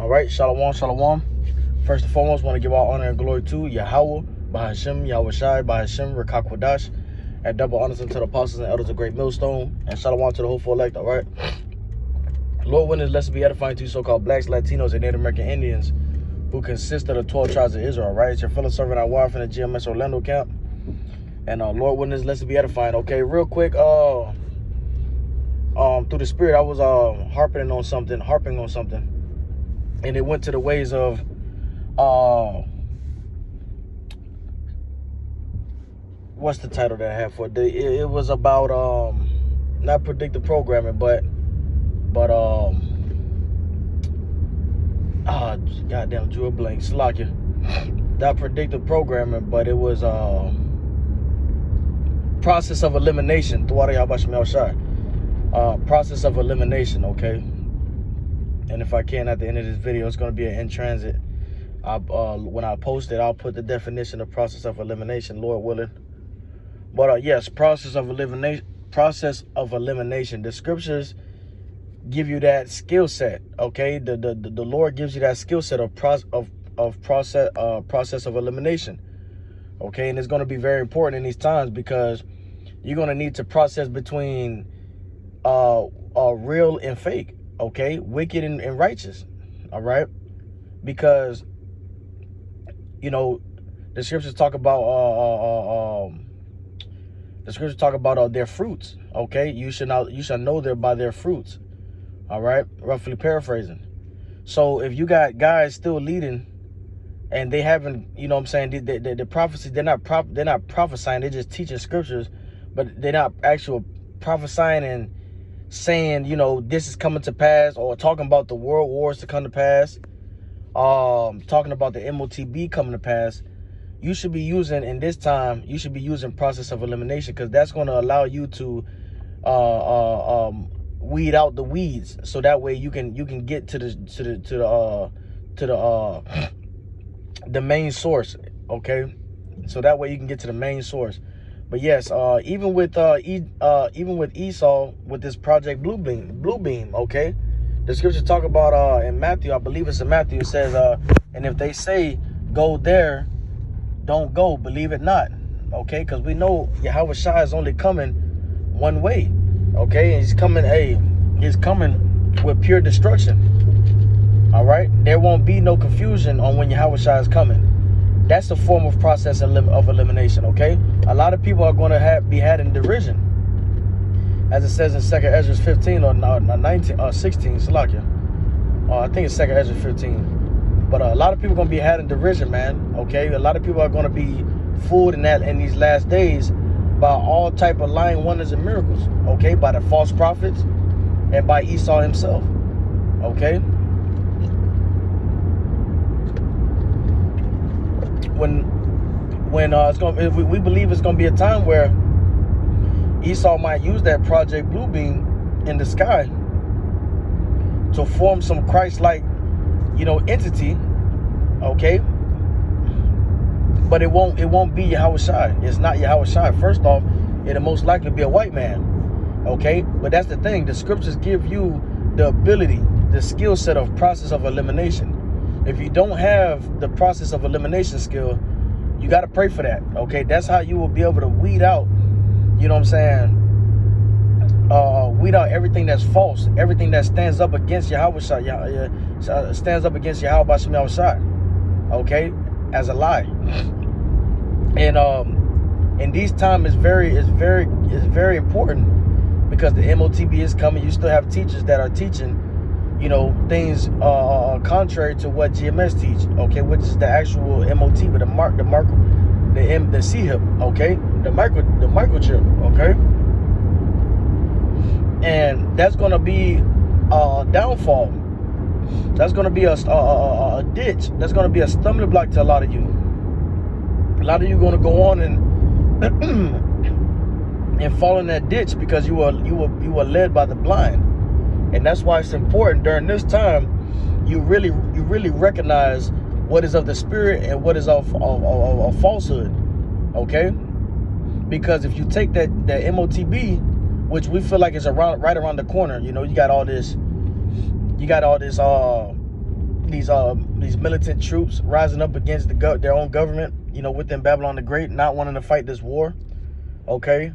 All right, shalom, shalom. First and foremost, want to give all honor and glory to Yahawah, Bahashim, Yahawashi, Bahashim, Rakakwadash, and double honors unto the apostles and elders of Great Millstone, and shalom to the hopeful elect. All right. Lord willing, let's be edifying to you so-called blacks, Latinos, and Native American Indians, who consist of the 12 tribes of Israel. Right, it's your fellow servant Yahawah from the GMS Orlando camp, and Lord willing, let's be edifying. Okay, real quick. Through the Spirit, I was harping on something, and it went to the ways of what's the title that I have for it? It was about not predictive programming, but goddamn, drew a blank. Slakia. Not predictive programming, but it was process of elimination. Process of elimination, okay? And if I can, at the end of this video, it's going to be an in transit. When I post it, I'll put the definition of process of elimination, Lord willing. But yes, process of elimination. The scriptures give you that skill set, okay? The Lord gives you that skill set of process of elimination, okay? And it's going to be very important in these times because you're going to need to process between real and fake, okay? Wicked and righteous, all right? Because, you know, the scriptures talk about their fruits, okay? You shall know them by their fruits, all right? Roughly paraphrasing. So if you got guys still leading and they haven't, you know what I'm saying, the prophecy, they're not prophesying, they're just teaching scriptures, but they're not actual prophesying and saying, you know, this is coming to pass, or talking about the world wars to come to pass, talking about the MOTB coming to pass. You should be using, in this time, you should be using process of elimination, because that's going to allow you to weed out the weeds, so that way you can get to the main source, okay? So that way you can get to the main source. But yes, even with Esau, with this Project Blue Beam, okay? The scriptures talk about in Matthew, I believe it's in Matthew, it says, and if they say go there, don't go, believe it not, okay? Because we know Yahawashi is only coming one way, okay? He's coming with pure destruction, all right? There won't be no confusion on when Yahawashi is coming. That's the form of process of elimination, okay? A lot of people are going to be had in derision, as it says in 2 Ezra 15 or 16, Salakia. I think it's 2 Ezra 15. But a lot of people are going to be had in derision, man, okay? A lot of people are going to be fooled in these last days by all type of lying wonders and miracles, okay? By the false prophets and by Esau himself, okay? We believe it's going to be a time where Esau might use that Project Blue Beam in the sky to form some Christ-like, you know, entity, okay? But it won't be Yahawashi. It's not Yahawashi. First off, it'll most likely be a white man, okay? But that's the thing. The scriptures give you the ability, the skill set of process of elimination. If you don't have the process of elimination skill, you got to pray for that, okay? That's how you will be able to weed out, you know what I'm saying, weed out everything that's false, everything that stands up against Yahawashi, stands up against Yahawashi, okay, as a lie. And in these times, it's very important, because the MOTB is coming. You still have teachers that are teaching, you know, things contrary to what GMS teach, okay, which is the actual MOT, but the C-hip, okay, the microchip, okay? And that's going to be a downfall. That's going to be a ditch. That's going to be a stumbling block to a lot of you. A lot of you going to go on and fall in that ditch because you were led by the blind. And that's why it's important during this time you really recognize what is of the spirit and what is of falsehood, okay? Because if you take that MOTB, which we feel like is right around the corner, you know, you got all this these militant troops rising up against their own government, you know, within Babylon the Great, not wanting to fight this war. Okay.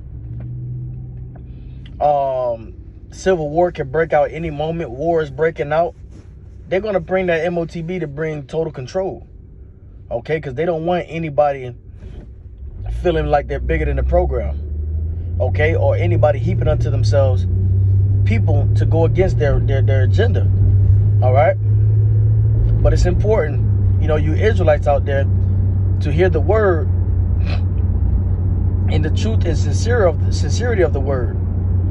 Civil war can break out any moment. War is breaking out. They're going to bring that MOTB to bring total control. Okay, because they don't want anybody feeling like they're bigger than the program. Okay, or anybody heaping unto themselves people to go against their agenda. All right. But it's important, you know, you Israelites out there, to hear the word and the truth and sincerity of the word.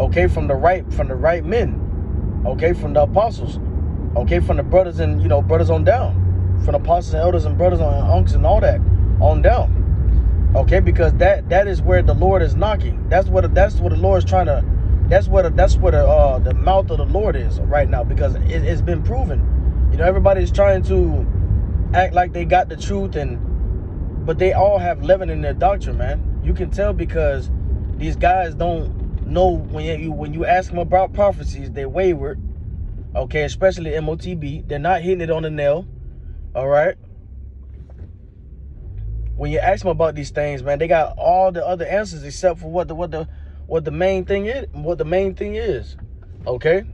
Okay, from the right men. Okay, from the apostles. Okay, from the brothers and, you know, brothers on down. From the apostles and elders and brothers and uncles and all that on down. Okay, because that is where the Lord is knocking. That's what the Lord is trying to. That's where the mouth of the Lord is right now, because it's been proven. You know, everybody's trying to act like they got the truth, but they all have leaven in their doctrine, man. You can tell because these guys don't know when you ask them about prophecies, they're wayward. Okay, especially MOTB, they're not hitting it on the nail. All right. When you ask them about these things, man, they got all the other answers except for what the main thing is. What the main thing is. Okay.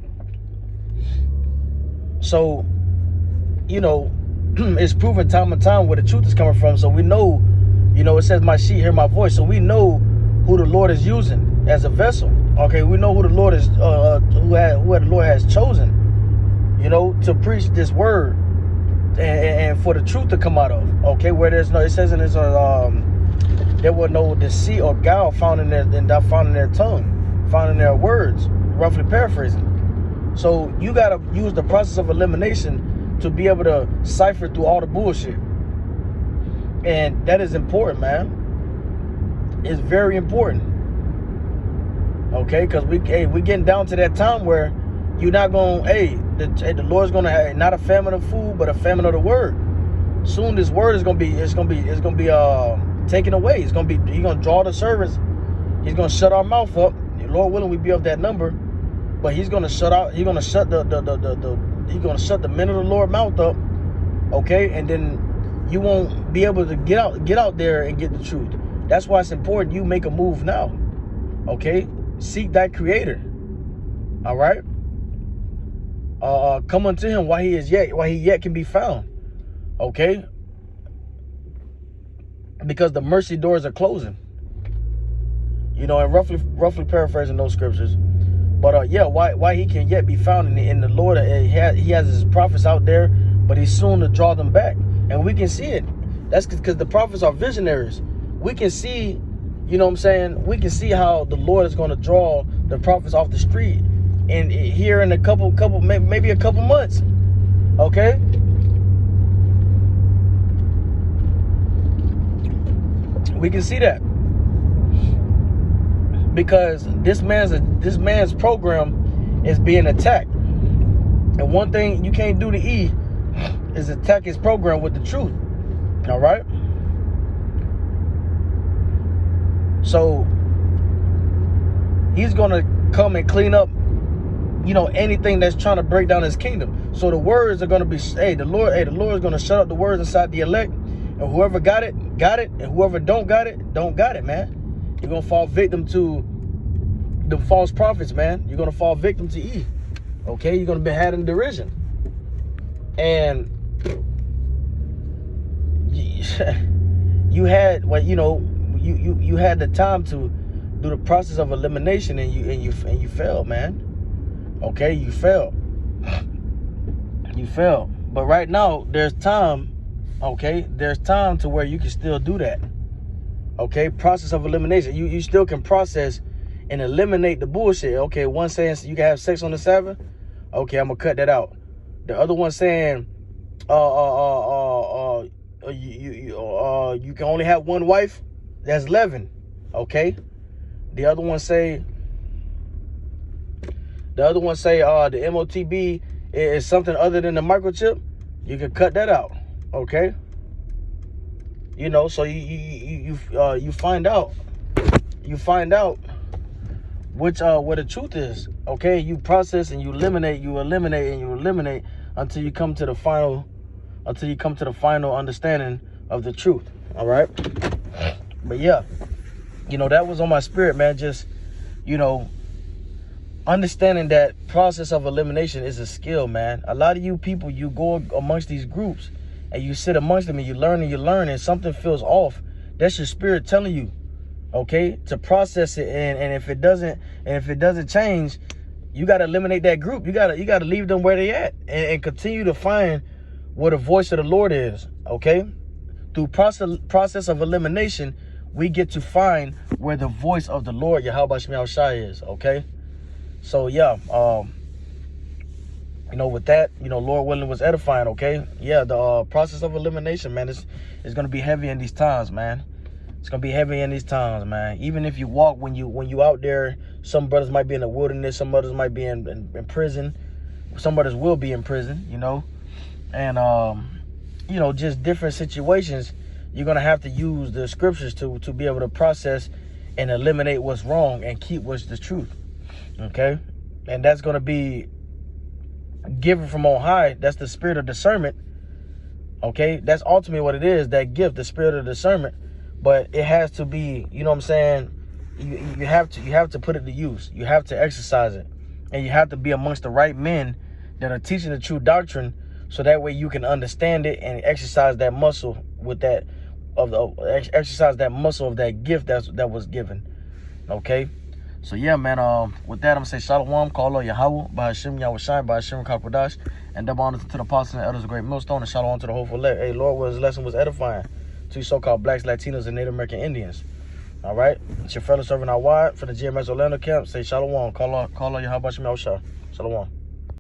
So, you know, it's proven time and time where the truth is coming from. So we know, you know, it says my sheep hear my voice. So we know who the Lord is using as a vessel. Okay, we know who the Lord is, who the Lord has chosen, you know, to preach this word and for the truth to come out of. Okay, where there's no, it says in this, there was no deceit or guile found in their tongue, found in their words, roughly paraphrasing. So you got to use the process of elimination to be able to cipher through all the bullshit. And that is important, man. It's very important. Okay, because we getting down to that time where you're not going, the Lord's going to have not a famine of food, but a famine of the word. Soon this word is going to be taken away. He's going to draw the servants. He's going to shut our mouth up. Lord willing, we be of that number. But he's going to shut the men of the Lord mouth up. Okay, and then you won't be able to get out there and get the truth. That's why it's important you make a move now. Okay, seek thy creator. All right. Come unto him while he yet can be found. Okay, because the mercy doors are closing. You know, and roughly paraphrasing those scriptures. But yeah, why he can yet be found in the Lord, he has his prophets out there, but he's soon to draw them back, and we can see it. That's because the prophets are visionaries. We can see, you know what I'm saying? We can see how the Lord is going to draw the prophets off the street, and here in maybe a couple months. Okay. We can see that. Because this man's program is being attacked. And one thing you can't do to E is attack his program with the truth. All right? So he's going to come and clean up, you know, anything that's trying to break down his kingdom. So the words are going to be, the Lord is going to shut up the words inside the elect. And whoever got it. And whoever don't got it, man. You're going to fall victim to the false prophets, man. You're going to fall victim to E. Okay? You're going to be had in derision. And you had, well, you know, you had the time to do the process of elimination, and you failed, man. Okay? You failed. You failed. But right now, there's time. Okay? There's time to where you can still do that. Okay, process of elimination. You still can process and eliminate the bullshit. Okay, one saying you can have sex on the Sabbath. Okay, I'm gonna cut that out. The other one saying, you can only have one wife. That's leaven. Okay. The other one say the MOTB is something other than the microchip. You can cut that out. Okay. You know, so you find out which what the truth is. Okay, you process and you eliminate until you come to the final until you come to the final understanding of the truth. All right. But yeah, you know, that was on my spirit, man. Just, you know, understanding that process of elimination is a skill, man. A lot of you people, you go amongst these groups and you sit amongst them and you learn and something feels off. That's your spirit telling you, okay, to process it. And if it doesn't change, you got to eliminate that group. You got to leave them where they at and continue to find where the voice of the Lord is, okay? Through process of elimination, we get to find where the voice of the Lord, Yahawashi is, okay? So, yeah, you know, with that, you know, Lord willing, was edifying, okay? Yeah, the process of elimination, man, is going to be heavy in these times, man. It's going to be heavy in these times, man. Even if you walk, when you out there, some brothers might be in the wilderness, some others might be in prison. Some brothers will be in prison, you know. And, you know, just different situations, you're going to have to use the scriptures to be able to process and eliminate what's wrong and keep what's the truth, okay? And that's going to be given from on high. That's the spirit of discernment, okay? That's ultimately what it is, that gift, the spirit of discernment. But it has to be, you know what I'm saying, you have to put it to use. You have to exercise it. And you have to be amongst the right men that are teaching the true doctrine, so that way you can understand it and exercise that muscle with that exercise that muscle of that gift that was given. Okay? So yeah, man, with that, I'm gonna say Shalom, call on Yahawah, by Hashem Yahawashi, by Hashem Kakwadash, and double honor to the apostles and elders of Great Millstone, and Shalom to the hopeful elect. Hey, Lord, his lesson was edifying to you so-called blacks, Latinos, and Native American Indians. All right? It's your fellow servant Yahawah for the GMS Orlando camp. Say Shalom, call on Yahawashi Yahawashi. Shalom.